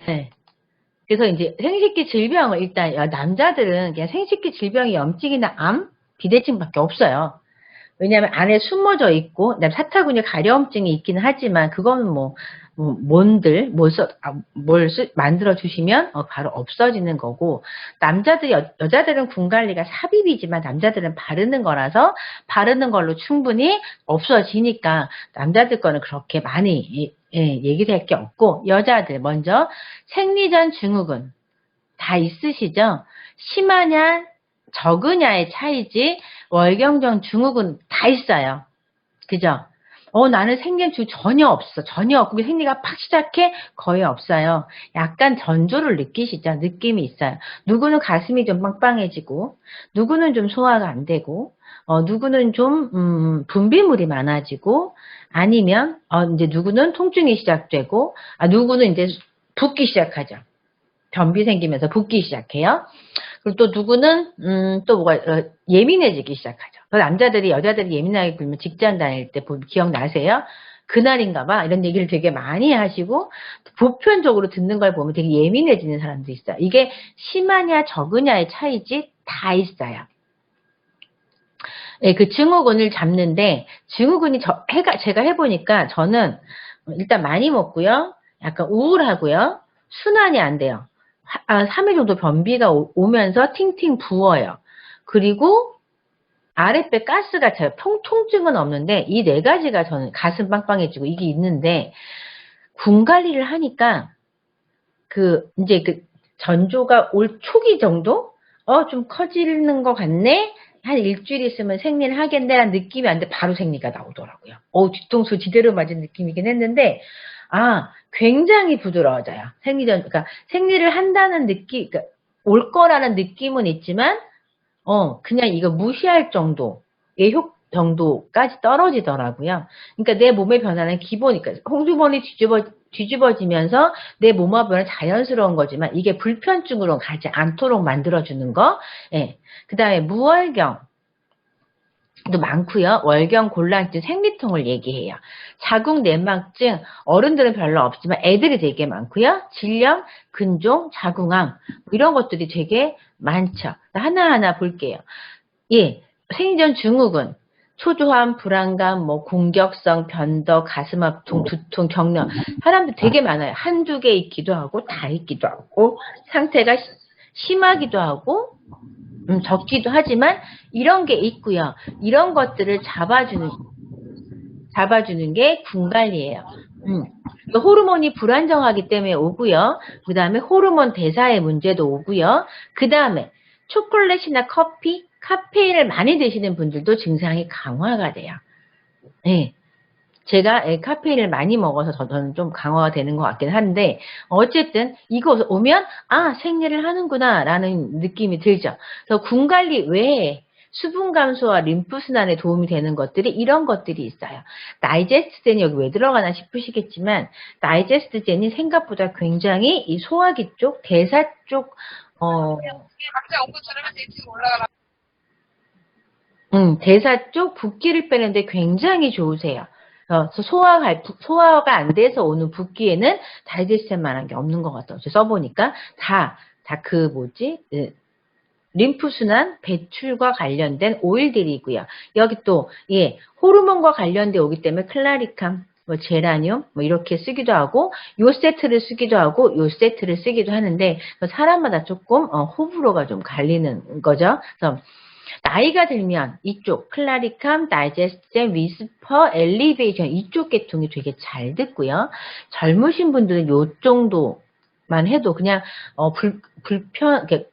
네. 그래서 이제 생식기 질병을 일단 남자들은 그냥 생식기 질병이 염증이나 암, 비대증밖에 없어요. 왜냐하면 안에 숨어져 있고, 그다음에 사타구니 가려움증이 있기는 하지만 그거는 만들어 주시면 바로 없어지는 거고, 여자들은 군관리가 삽입이지만 남자들은 바르는 거라서 바르는 걸로 충분히 없어지니까 남자들 거는 그렇게 많이 얘기를 할 게 없고, 여자들 먼저 생리전 증후군 다 있으시죠? 심하냐 적으냐의 차이지 월경전 증후군 다 있어요. 그죠? 나는 생리전 전혀 없어. 전혀 없고 생리가 팍 시작해? 거의 없어요. 약간 전조를 느끼시죠? 느낌이 있어요. 누구는 가슴이 좀 빵빵해지고, 누구는 좀 소화가 안 되고, 누구는 좀 분비물이 많아지고, 아니면 이제 누구는 통증이 시작되고, 누구는 이제 붓기 시작하죠. 변비 생기면서 붓기 시작해요. 그리고 또 누구는 또 예민해지기 시작하죠. 남자들이 여자들이 예민하게 굴면 직장 다닐 때 기억나세요? 그날인가봐 이런 얘기를 되게 많이 하시고 보편적으로 듣는 걸 보면 되게 예민해지는 사람도 있어요. 이게 심하냐 적으냐의 차이지 다 있어요. 네, 그 증후군을 잡는데 증후군이 제가 해보니까 저는 일단 많이 먹고요. 약간 우울하고요. 순환이 안 돼요. 3일 정도 변비가 오면서 팅팅 부어요. 그리고 아랫배 가스가 차요. 통증은 없는데 이 네 가지가 저는 가슴 빵빵해지고 이게 있는데 군 관리를 하니까 이제 전조가 올 초기 정도? 좀 커지는 것 같네? 한 일주일 있으면 생리를 하겠네? 라는 느낌이 안 돼. 바로 생리가 나오더라고요. 뒤통수 지대로 맞은 느낌이긴 했는데, 굉장히 부드러워져요. 그러니까 생리를 한다는 느낌, 그러니까 올 거라는 느낌은 있지만, 그냥 이거 무시할 정도의 정도까지 떨어지더라고요. 그러니까 내 몸의 변화는 기본이니까 홍주머니 뒤집어지면서 내 몸의 변화는 자연스러운 거지만 이게 불편증으로 가지 않도록 만들어주는 거. 예. 그 다음에 무월경. 도 많고요. 월경, 곤란증, 생리통을 얘기해요. 자궁 내막증, 어른들은 별로 없지만 애들이 되게 많고요. 질염, 근종, 자궁암 이런 것들이 되게 많죠. 하나하나 볼게요. 예, 생리전 증후군, 초조함, 불안감, 공격성, 변덕, 가슴 아픔, 두통, 경련 사람들 되게 많아요. 한두 개 있기도 하고 다 있기도 하고 상태가 심하기도 하고 적기도 하지만 이런 게 있고요. 이런 것들을 잡아주는 게 군관리예요. 호르몬이 불안정하기 때문에 오고요. 그 다음에 호르몬 대사의 문제도 오고요. 그 다음에 초콜릿이나 커피, 카페인을 많이 드시는 분들도 증상이 강화가 돼요. 네. 제가 카페인을 많이 먹어서 저는 좀 강화가 되는 것 같긴 한데 어쨌든 이거 오면 생리를 하는구나 라는 느낌이 들죠. 그래서 군관리 외에 수분 감소와 림프순환에 도움이 되는 것들이 이런 것들이 있어요. 다이제스트젠이 여기 왜 들어가나 싶으시겠지만 다이제스트젠이 생각보다 굉장히 이 소화기 쪽, 대사 쪽 각자 연구 들으면서 지금 올라가라. 대사 쪽 붓기를 빼는데 굉장히 좋으세요. 소화가 안 돼서 오는 붓기에는 다이제스트만한 게 없는 것 같아요. 써보니까 림프순환, 배출과 관련된 오일들이고요. 여기 또 호르몬과 관련돼 오기 때문에 클라리캄, 제라늄 이렇게 쓰기도 하고 요 세트를 쓰기도 하고 요 세트를 쓰기도 하는데 사람마다 조금 호불호가 좀 갈리는 거죠. 그래서 나이가 들면 이쪽 클라리캄, 다이제스트젠, 위스퍼, 엘리베이션 이쪽 계통이 되게 잘 듣고요. 젊으신 분들은 요 정도만 해도 그냥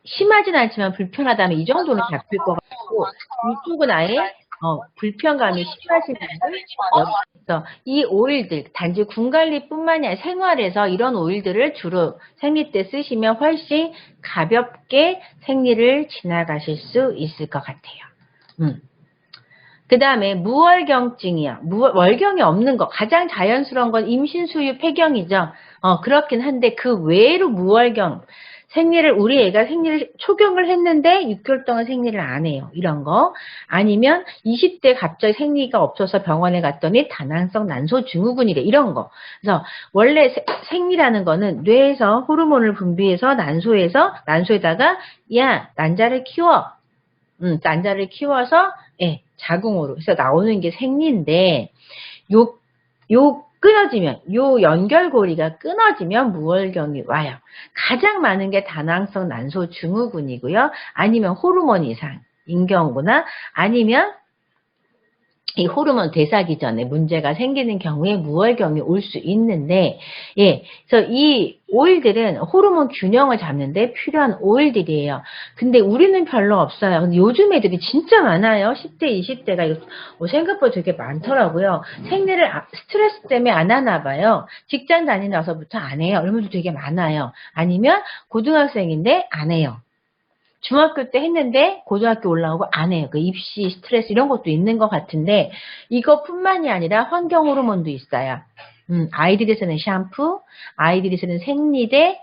심하진 않지만 불편하다면 이 정도는 잡힐 것 같고 이쪽은 아예 불편감이 심하신 분들 그래서 이 오일들 단지 군관리뿐만이 아니라 생활에서 이런 오일들을 주로 생리 때 쓰시면 훨씬 가볍게 생리를 지나가실 수 있을 것 같아요. 그 다음에 무월경증이요. 월경이 없는 거 가장 자연스러운 건 임신, 수유, 폐경이죠. 그렇긴 한데 그 외로 무월경 우리 애가 생리를 초경을 했는데 6개월 동안 생리를 안 해요. 이런 거. 아니면 20대 갑자기 생리가 없어서 병원에 갔더니 다낭성 난소 증후군이래. 이런 거. 그래서 원래 생리라는 거는 뇌에서 호르몬을 분비해서 난소에다가 야, 난자를 키워. 난자를 키워서 자궁으로 해서 나오는 게 생리인데 요 끊어지면 요 연결고리가 끊어지면 무월경이 와요. 가장 많은 게 다낭성 난소 증후군이고요. 아니면 호르몬 이상인 경우나 아니면 이 호르몬 대사기 전에 문제가 생기는 경우에 무월경이 올 수 있는데, 그래서 이 오일들은 호르몬 균형을 잡는데 필요한 오일들이에요. 근데 우리는 별로 없어요. 근데 요즘 애들이 진짜 많아요. 10대, 20대가 생각보다 되게 많더라고요. 생리를 스트레스 때문에 안 하나 봐요. 직장 다니면서부터 안 해요. 이런 분들 되게 많아요. 아니면 고등학생인데 안 해요. 중학교 때 했는데 고등학교 올라오고 안 해요. 그 입시 스트레스 이런 것도 있는 것 같은데 이것뿐만이 아니라 환경 호르몬도 있어요. 아이들이 쓰는 샴푸, 아이들이 쓰는 생리대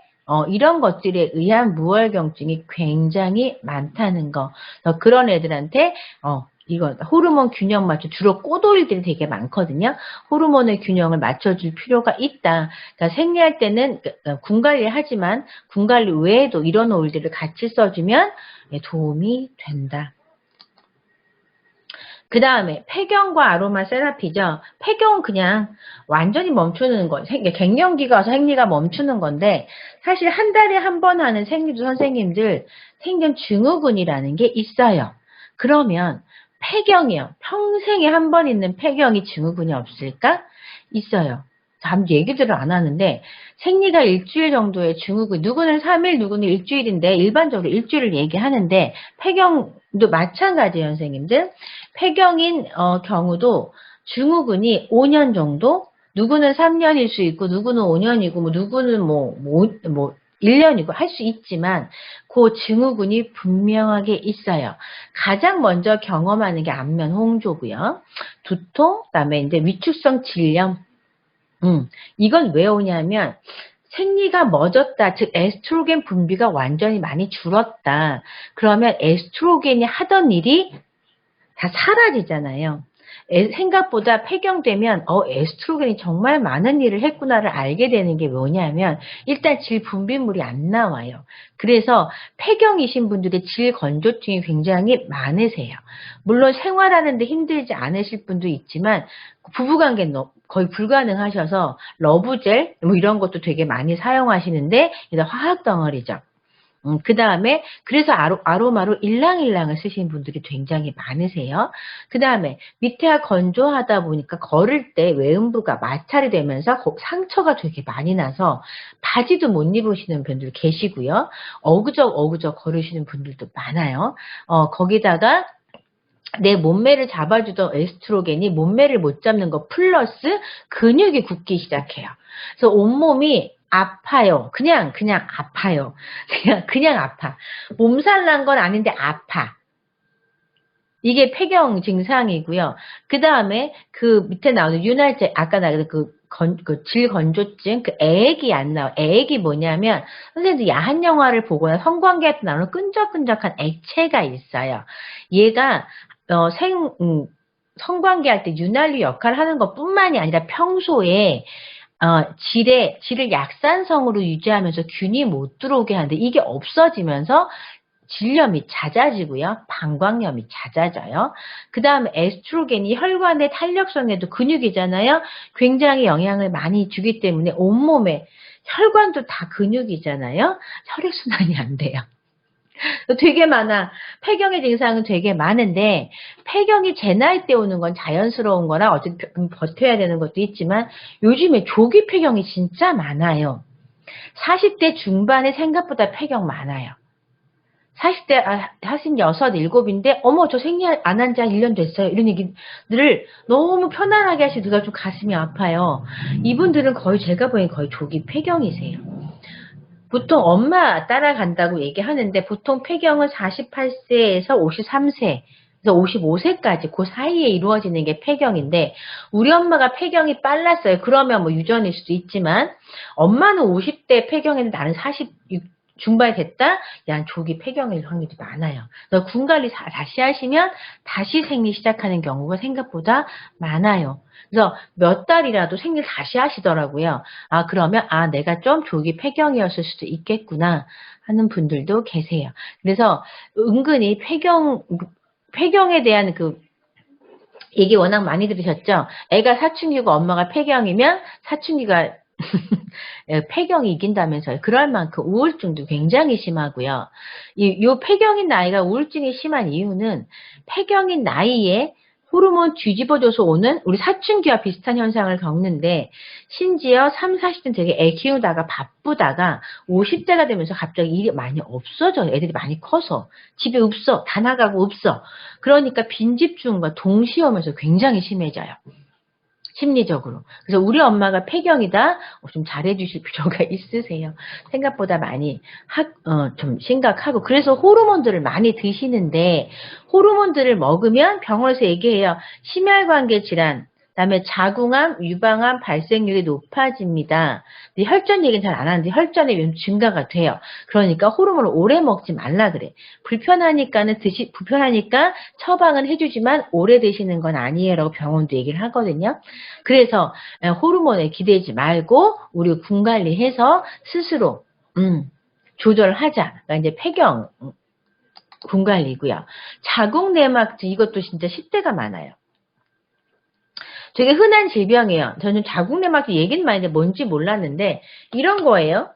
이런 것들에 의한 무월경증이 굉장히 많다는 거. 그런 애들한테 이거 호르몬 균형 맞춰 주로 꽃오일들이 되게 많거든요. 호르몬의 균형을 맞춰줄 필요가 있다. 그러니까 생리할 때는 군 관리를 하지만 군 관리 외에도 이런 오일들을 같이 써주면 도움이 된다. 그 다음에 폐경과 아로마 세라피죠. 폐경은 그냥 완전히 멈추는 거. 갱년기가 와서 생리가 멈추는 건데 사실 한 달에 한 번 하는 생리도 선생님들 생년 증후군이라는 게 있어요. 그러면 폐경이요. 평생에 한 번 있는 폐경이 증후군이 없을까? 있어요. 아무 얘기들을 안 하는데 생리가 일주일 정도의 증후군, 누구는 3일, 누구는 일주일인데 일반적으로 일주일을 얘기하는데 폐경도 마찬가지예요, 선생님들. 폐경인 경우도 증후군이 5년 정도, 누구는 3년일 수 있고 누구는 5년이고 누구는 1년이고 할 수 있지만 그 증후군이 분명하게 있어요. 가장 먼저 경험하는 게 안면 홍조고요. 두통, 그다음에 이제 위축성 질염. 이건 왜 오냐면 생리가 멎었다. 즉 에스트로겐 분비가 완전히 많이 줄었다. 그러면 에스트로겐이 하던 일이 다 사라지잖아요. 생각보다 폐경되면 에스트로겐이 정말 많은 일을 했구나를 알게 되는 게 뭐냐면 일단 질 분비물이 안 나와요. 그래서 폐경이신 분들의 질 건조증이 굉장히 많으세요. 물론 생활하는데 힘들지 않으실 분도 있지만 부부관계는 거의 불가능하셔서 러브젤 이런 것도 되게 많이 사용하시는데 이제 화학덩어리죠. 그 다음에 그래서 아로마로 일랑일랑을 쓰시는 분들이 굉장히 많으세요. 그 다음에 밑에가 건조하다 보니까 걸을 때 외음부가 마찰이 되면서 상처가 되게 많이 나서 바지도 못 입으시는 분들 계시고요. 어그적 걸으시는 분들도 많아요. 거기다가 내 몸매를 잡아주던 에스트로겐이 몸매를 못 잡는 거 플러스 근육이 굳기 시작해요. 그래서 온몸이 아파요. 그냥 아파요. 그냥 아파. 몸살 난 건 아닌데 아파. 이게 폐경 증상이고요. 그 다음에 그 밑에 나오는 윤활제, 아까 나오는 그 질 건조증, 그 애액이 안 나와. 애액이 뭐냐면, 선생님들 야한 영화를 보거나 성관계할 때 나오는 끈적끈적한 액체가 있어요. 얘가, 성관계할 때 윤활유 역할을 하는 것 뿐만이 아니라 평소에 질을 약산성으로 유지하면서 균이 못 들어오게 하는데 이게 없어지면서 질염이 잦아지고요. 방광염이 잦아져요. 그 다음에 에스트로겐이 혈관의 탄력성에도 근육이잖아요. 굉장히 영향을 많이 주기 때문에 온몸에 혈관도 다 근육이잖아요. 혈액순환이 안 돼요. 되게 많아. 폐경의 증상은 되게 많은데 폐경이 제 나이 때 오는 건 자연스러운 거라 어쨌든 버텨야 되는 것도 있지만 요즘에 조기 폐경이 진짜 많아요. 40대 중반에 생각보다 폐경 많아요. 40대, 46, 7인데 저 생리 안 한 지 한 1년 됐어요. 이런 얘기들을 너무 편안하게 하시고 누가 좀 가슴이 아파요. 이분들은 거의 제가 보기엔 거의 조기 폐경이세요. 보통 엄마 따라간다고 얘기하는데 보통 폐경은 48세에서 53세, 그래서 55세까지 그 사이에 이루어지는 게 폐경인데 우리 엄마가 폐경이 빨랐어요. 그러면 유전일 수도 있지만 엄마는 50대 폐경했는데 나는 중발됐다? 야, 조기 폐경일 확률이 많아요. 그래서 군관리 다시 하시면 다시 생리 시작하는 경우가 생각보다 많아요. 그래서 몇 달이라도 생리 다시 하시더라고요. 아, 그러면, 아, 내가 좀 조기 폐경이었을 수도 있겠구나 하는 분들도 계세요. 그래서 은근히 폐경에 대한 그 얘기 워낙 많이 들으셨죠? 애가 사춘기고 엄마가 폐경이면 사춘기가 폐경이 이긴다면서요. 그럴 만큼 우울증도 굉장히 심하고요. 요 폐경인 나이가 우울증이 심한 이유는 폐경인 나이에 호르몬 뒤집어져서 오는 우리 사춘기와 비슷한 현상을 겪는데 심지어 3, 40대는 되게 애 키우다가 바쁘다가 50대가 되면서 갑자기 일이 많이 없어져요. 애들이 많이 커서. 집에 없어. 다 나가고 없어. 그러니까 빈집중과 동시에 오면서 굉장히 심해져요. 심리적으로. 그래서 우리 엄마가 폐경이다? 좀 잘해주실 필요가 있으세요. 생각보다 많이 좀 심각하고. 그래서 호르몬들을 많이 드시는데, 호르몬들을 먹으면 병원에서 얘기해요. 심혈관계 질환, 그다음에 자궁암, 유방암 발생률이 높아집니다. 근데 혈전 얘기는 잘 안 하는데 혈전의 증가가 돼요. 그러니까 호르몬을 오래 먹지 말라 그래. 불편하니까 처방은 해주지만 오래 드시는 건 아니에요라고 병원도 얘기를 하거든요. 그래서 호르몬에 기대지 말고 우리 군 관리해서 스스로 조절하자. 그러니까 이제 폐경 군 관리고요. 자궁내막증 이것도 진짜 10대가 많아요. 되게 흔한 질병이에요. 저는 자궁내막증 얘기는 많이 했는데 뭔지 몰랐는데 이런 거예요.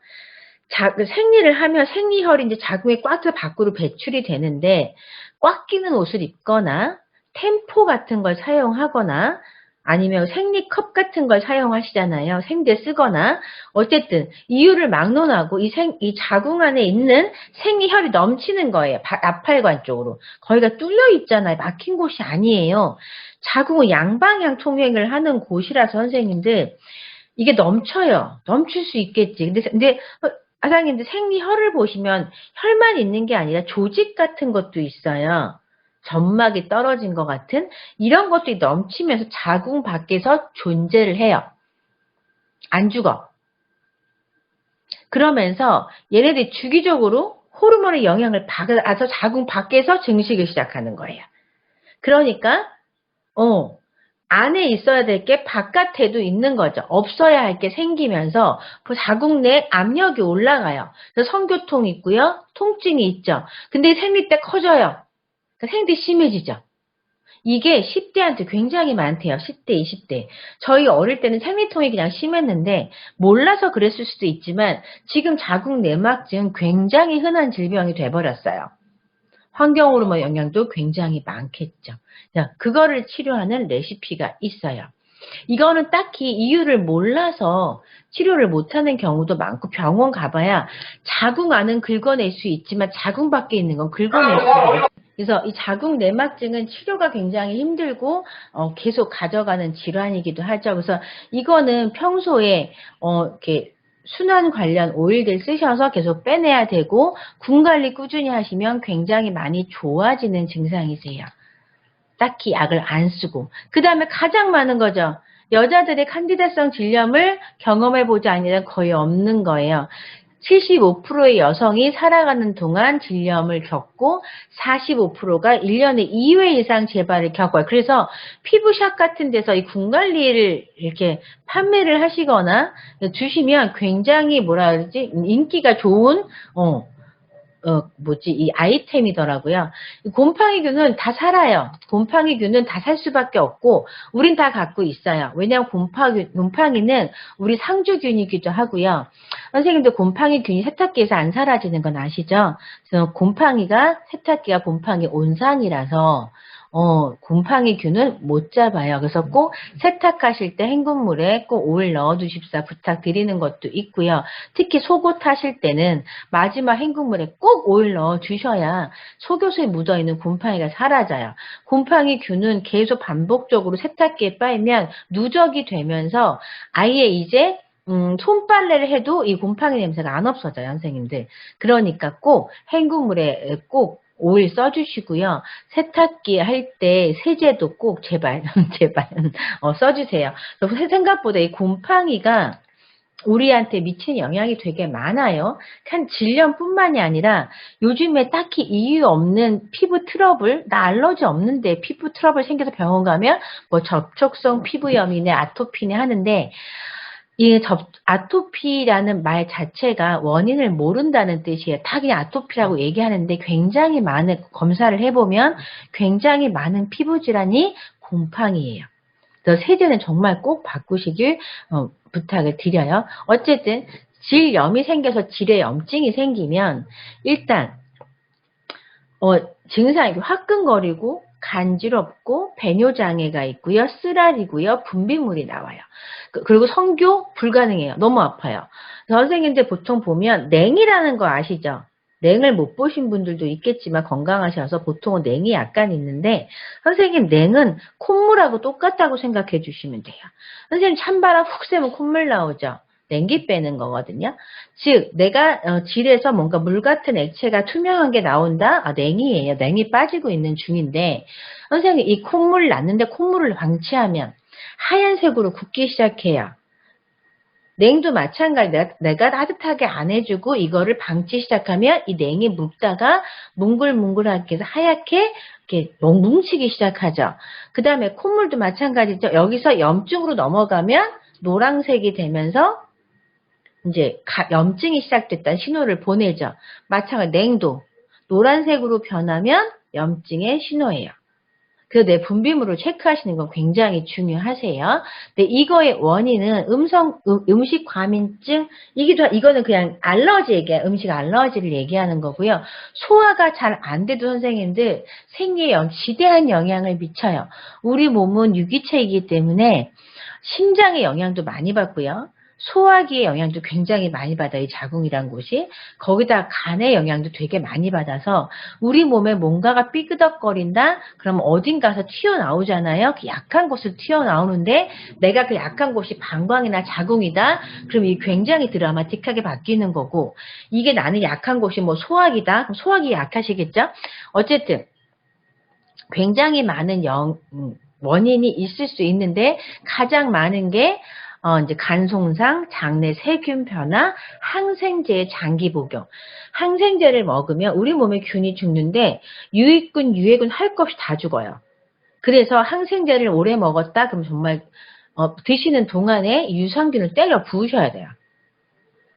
생리를 하면 생리혈이 이제 자궁에 꽉 차 밖으로 배출이 되는데 꽉 끼는 옷을 입거나 템포 같은 걸 사용하거나 아니면 생리컵 같은 걸 사용하시잖아요. 생제 쓰거나 어쨌든 이유를 막론하고 이 자궁 안에 있는 생리혈이 넘치는 거예요. 나팔관 쪽으로. 거기가 뚫려 있잖아요. 막힌 곳이 아니에요. 자궁은 양방향 통행을 하는 곳이라서 선생님들 이게 넘쳐요. 넘칠 수 있겠지. 근데 사장님들 생리혈을 보시면 혈만 있는 게 아니라 조직 같은 것도 있어요. 점막이 떨어진 것 같은 이런 것들이 넘치면서 자궁 밖에서 존재를 해요. 안 죽어. 그러면서 얘네들이 주기적으로 호르몬의 영향을 받아서 자궁 밖에서 증식을 시작하는 거예요. 그러니까 안에 있어야 될 게 바깥에도 있는 거죠. 없어야 할 게 생기면서 자궁 내 압력이 올라가요. 그래서 성교통이 있고요. 통증이 있죠. 근데 생리 때 커져요. 그러니까 생리 심해지죠. 이게 10대한테 굉장히 많대요. 10대, 20대. 저희 어릴 때는 생리통이 그냥 심했는데 몰라서 그랬을 수도 있지만 지금 자궁 내막증 굉장히 흔한 질병이 돼버렸어요. 환경호르몬 영향도 굉장히 많겠죠. 그거를 치료하는 레시피가 있어요. 이거는 딱히 이유를 몰라서 치료를 못하는 경우도 많고 병원 가봐야 자궁 안은 긁어낼 수 있지만 자궁 밖에 있는 건 긁어낼 수가 없어요. 그래서 이 자궁 내막증은 치료가 굉장히 힘들고 계속 가져가는 질환이기도 하죠. 그래서 이거는 평소에 이렇게 순환 관련 오일들 쓰셔서 계속 빼내야 되고 군 관리 꾸준히 하시면 굉장히 많이 좋아지는 증상이세요. 딱히 약을 안 쓰고. 그 다음에 가장 많은 거죠. 여자들의 칸디다성 질염을 경험해보지 않으면 거의 없는 거예요. 75%의 여성이 살아가는 동안 질염을 겪고 45%가 1년에 2회 이상 재발을 겪어요. 그래서 피부샵 같은 데서 이 군관리를 이렇게 판매를 하시거나 주시면 굉장히 뭐라 그러지? 인기가 좋은 이 아이템이더라고요. 곰팡이균은 다 살아요. 곰팡이균은 다 살 수밖에 없고, 우린 다 갖고 있어요. 왜냐하면 곰팡이는 우리 상주균이기도 하고요. 선생님들 곰팡이균이 세탁기에서 안 사라지는 건 아시죠? 그래서 세탁기가 곰팡이 온상이라서, 곰팡이균은 못 잡아요. 그래서 꼭 세탁하실 때 헹굼물에 꼭 오일 넣어두십사 부탁드리는 것도 있고요. 특히 속옷 하실 때는 마지막 헹굼물에 꼭 오일 넣어주셔야 속옷에 묻어있는 곰팡이가 사라져요. 곰팡이균은 계속 반복적으로 세탁기에 빨면 누적이 되면서 아예 이제 손빨래를 해도 이 곰팡이 냄새가 안 없어져요, 선생님들. 그러니까 꼭 헹굼물에 꼭 오일 써주시고요. 세탁기 할 때 세제도 꼭 제발 써주세요. 생각보다 이 곰팡이가 우리한테 미치는 영향이 되게 많아요. 한 질염뿐만이 아니라 요즘에 딱히 이유 없는 피부 트러블, 나 알러지 없는데 피부 트러블 생겨서 병원 가면 뭐 접촉성 피부염이네, 아토피네 하는데 이 아토피라는 말 자체가 원인을 모른다는 뜻이에요. 다 그냥 아토피라고 얘기하는데 굉장히 많은, 검사를 해보면 굉장히 많은 피부 질환이 곰팡이에요. 그래서 세제는 정말 꼭 바꾸시길 부탁을 드려요. 어쨌든 질염이 생겨서 질에 염증이 생기면 일단 증상이 화끈거리고 간지럽고 배뇨장애가 있고요. 쓰라리고요. 분비물이 나와요. 그리고 성교 불가능해요. 너무 아파요. 선생님들 보통 보면 냉이라는 거 아시죠? 냉을 못 보신 분들도 있겠지만 건강하셔서 보통은 냉이 약간 있는데 선생님 냉은 콧물하고 똑같다고 생각해 주시면 돼요. 선생님 찬바람 훅 쐬면 콧물 나오죠? 냉기 빼는 거거든요. 즉 내가 질에서 뭔가 물 같은 액체가 투명한 게 나온다? 아, 냉이에요. 냉이 빠지고 있는 중인데 선생님 이 콧물 났는데 콧물을 방치하면 하얀색으로 굳기 시작해요. 냉도 마찬가지. 내가 따뜻하게 안 해주고 이거를 방치 시작하면 이 냉이 묵다가 뭉글뭉글하게 해서 하얗게 이렇게 뭉치기 시작하죠. 그 다음에 콧물도 마찬가지죠. 여기서 염증으로 넘어가면 노란색이 되면서 이제 염증이 시작됐다는 신호를 보내죠. 마찬가지로 냉도 노란색으로 변하면 염증의 신호예요. 그래서 내 분비물을 체크하시는 건 굉장히 중요하세요. 근데 이거의 원인은 음식 과민증, 이거는 그냥 알러지 얘기야. 음식 알러지를 얘기하는 거고요. 소화가 잘 안 돼도 선생님들 생리에 지대한 영향을 미쳐요. 우리 몸은 유기체이기 때문에 심장의 영향도 많이 받고요. 소화기의 영향도 굉장히 많이 받아요. 이 자궁이란 곳이. 거기다 간의 영향도 되게 많이 받아서 우리 몸에 뭔가가 삐그덕거린다? 그럼 어딘가서 튀어나오잖아요. 그 약한 곳을 튀어나오는데 내가 그 약한 곳이 방광이나 자궁이다? 그럼 이게 굉장히 드라마틱하게 바뀌는 거고 이게 나는 약한 곳이 뭐 소화기다? 그럼 소화기 약하시겠죠? 어쨌든 굉장히 많은 원인이 있을 수 있는데 가장 많은 게 이제 간송상, 장내 세균 변화, 항생제의 장기 복용. 항생제를 먹으면 우리 몸의 균이 죽는데 유익균, 유해균 할 것 없이 다 죽어요. 그래서 항생제를 오래 먹었다 그럼 정말 드시는 동안에 유산균을 때려 부으셔야 돼요.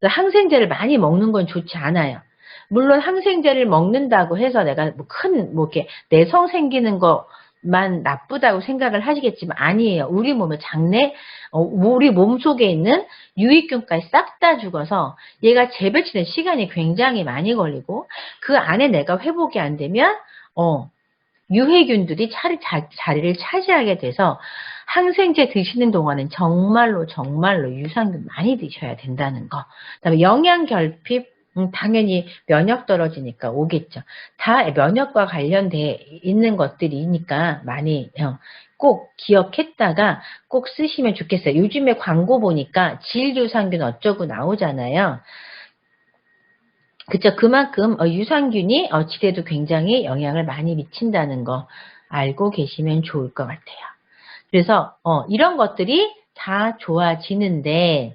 항생제를 많이 먹는 건 좋지 않아요. 물론 항생제를 먹는다고 해서 내가 이렇게 내성 생기는 것만 나쁘다고 생각을 하시겠지만 아니에요. 우리 몸의 장내, 우리 몸 속에 있는 유익균까지 싹 다 죽어서 얘가 재배치는 시간이 굉장히 많이 걸리고 그 안에 내가 회복이 안 되면 유해균들이 자리를 차지하게 돼서 항생제 드시는 동안은 정말로 유산균 많이 드셔야 된다는 거. 그다음에 영양 결핍, 당연히 면역 떨어지니까 오겠죠. 다 면역과 관련돼 있는 것들이니까 많이 꼭 기억했다가 꼭 쓰시면 좋겠어요. 요즘에 광고 보니까 질유산균 어쩌고 나오잖아요. 그쵸. 그만큼 유산균이 질에도 굉장히 영향을 많이 미친다는 거 알고 계시면 좋을 것 같아요. 그래서 이런 것들이 다 좋아지는데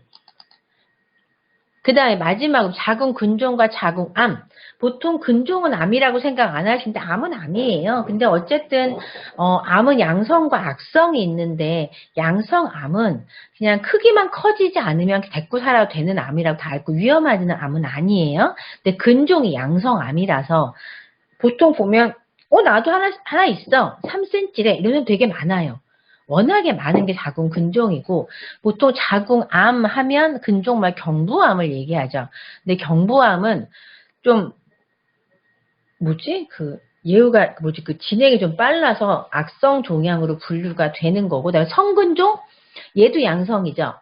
그 다음에 마지막으로 자궁 근종과 자궁암. 보통 근종은 암이라고 생각 안 하시는데 암은 암이에요. 근데 어쨌든 암은 양성과 악성이 있는데 양성암은 그냥 크기만 커지지 않으면 데리고 살아도 되는 암이라고 다 알고 위험하지는 암은 아니에요. 근데 근종이 양성암이라서 보통 보면 나도 하나 있어. 3cm래. 이러면 되게 많아요. 워낙에 많은 게 자궁 근종이고 보통 자궁암 하면 근종 말 경부암을 얘기하죠. 근데 경부암은 좀 진행이 좀 빨라서 악성 종양으로 분류가 되는 거고 그다음에 성근종 얘도 양성이죠.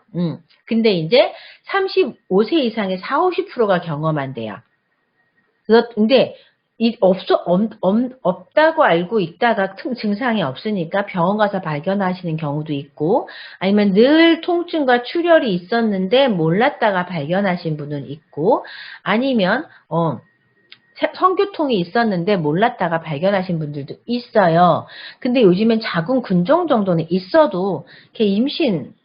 근데 이제 35세 이상의 40~50%가 경험한대요. 근데 없다고 알고 있다가 증상이 없으니까 병원 가서 발견하시는 경우도 있고, 아니면 늘 통증과 출혈이 있었는데 몰랐다가 발견하신 분은 있고, 아니면, 성교통이 있었는데 몰랐다가 발견하신 분들도 있어요. 근데 요즘엔 자궁 근종 정도는 있어도, 임신,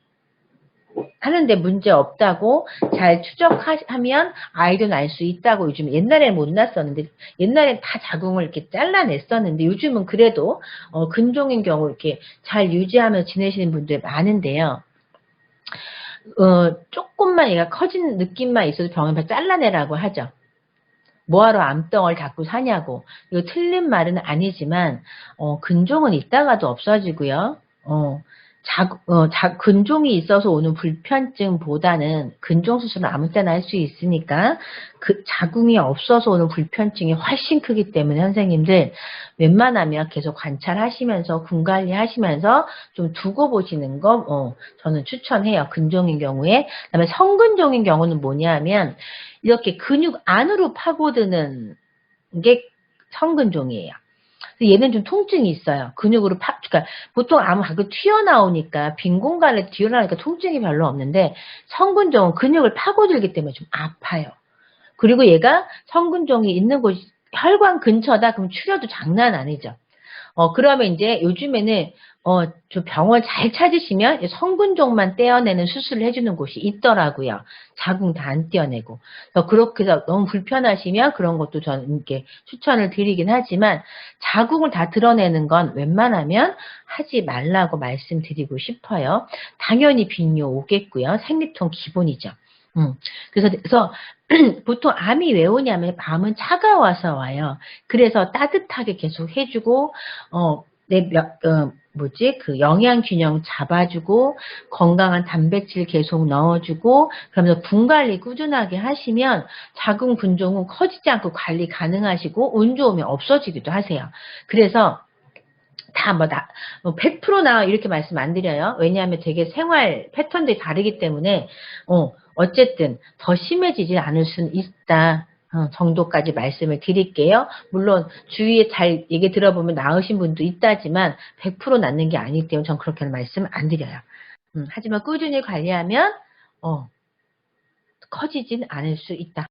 하는데 문제 없다고 잘 추적하면 아이도 날 수 있다고 요즘 옛날에는 못 났었는데 옛날엔 다 자궁을 이렇게 잘라냈었는데 요즘은 그래도 근종인 경우 이렇게 잘 유지하면서 지내시는 분들 많은데요. 조금만 얘가 커진 느낌만 있어도 병원에 잘라내라고 하죠. 뭐하러 암덩어리를 갖고 사냐고. 이거 틀린 말은 아니지만 근종은 있다가도 없어지고요. 근종이 있어서 오는 불편증보다는 근종 수술은 아무 때나 할 수 있으니까 그 자궁이 없어서 오는 불편증이 훨씬 크기 때문에 선생님들 웬만하면 계속 관찰하시면서 군 관리하시면서 좀 두고 보시는 거 저는 추천해요. 근종인 경우에. 그다음에 성근종인 경우는 뭐냐면 이렇게 근육 안으로 파고드는 게 성근종이에요. 얘는 좀 통증이 있어요. 근육으로 그러니까 보통 암은 가끔 튀어나오니까 빈 공간에 튀어나오니까 통증이 별로 없는데 성근종은 근육을 파고들기 때문에 좀 아파요. 그리고 얘가 성근종이 있는 곳이 혈관 근처다 그럼 출혈도 장난 아니죠. 그러면 이제 요즘에는 저 병원 잘 찾으시면 성근종만 떼어내는 수술을 해주는 곳이 있더라고요. 자궁 다 안 떼어내고. 그렇게 해서 너무 불편하시면 그런 것도 저는 이렇게 추천을 드리긴 하지만 자궁을 다 드러내는 건 웬만하면 하지 말라고 말씀드리고 싶어요. 당연히 빈뇨 오겠고요. 생리통 기본이죠. 그래서 보통 암이 왜 오냐면 암은 차가워서 와요. 그래서 따뜻하게 계속 해주고 그 영양 균형 잡아주고 건강한 단백질 계속 넣어주고 그러면서 분 관리 꾸준하게 하시면 자궁 근종은 커지지 않고 관리 가능하시고 운 좋으면 없어지기도 하세요. 그래서 다 100% 나 이렇게 말씀 안 드려요. 왜냐하면 되게 생활 패턴들이 다르기 때문에 어쨌든 더 심해지지 않을 수는 있다. 정도까지 말씀을 드릴게요. 물론 주위에 잘 얘기 들어보면 나으신 분도 있다지만 100% 낫는 게 아니기 때문에 전 그렇게는 말씀 안 드려요. 하지만 꾸준히 관리하면 커지진 않을 수 있다.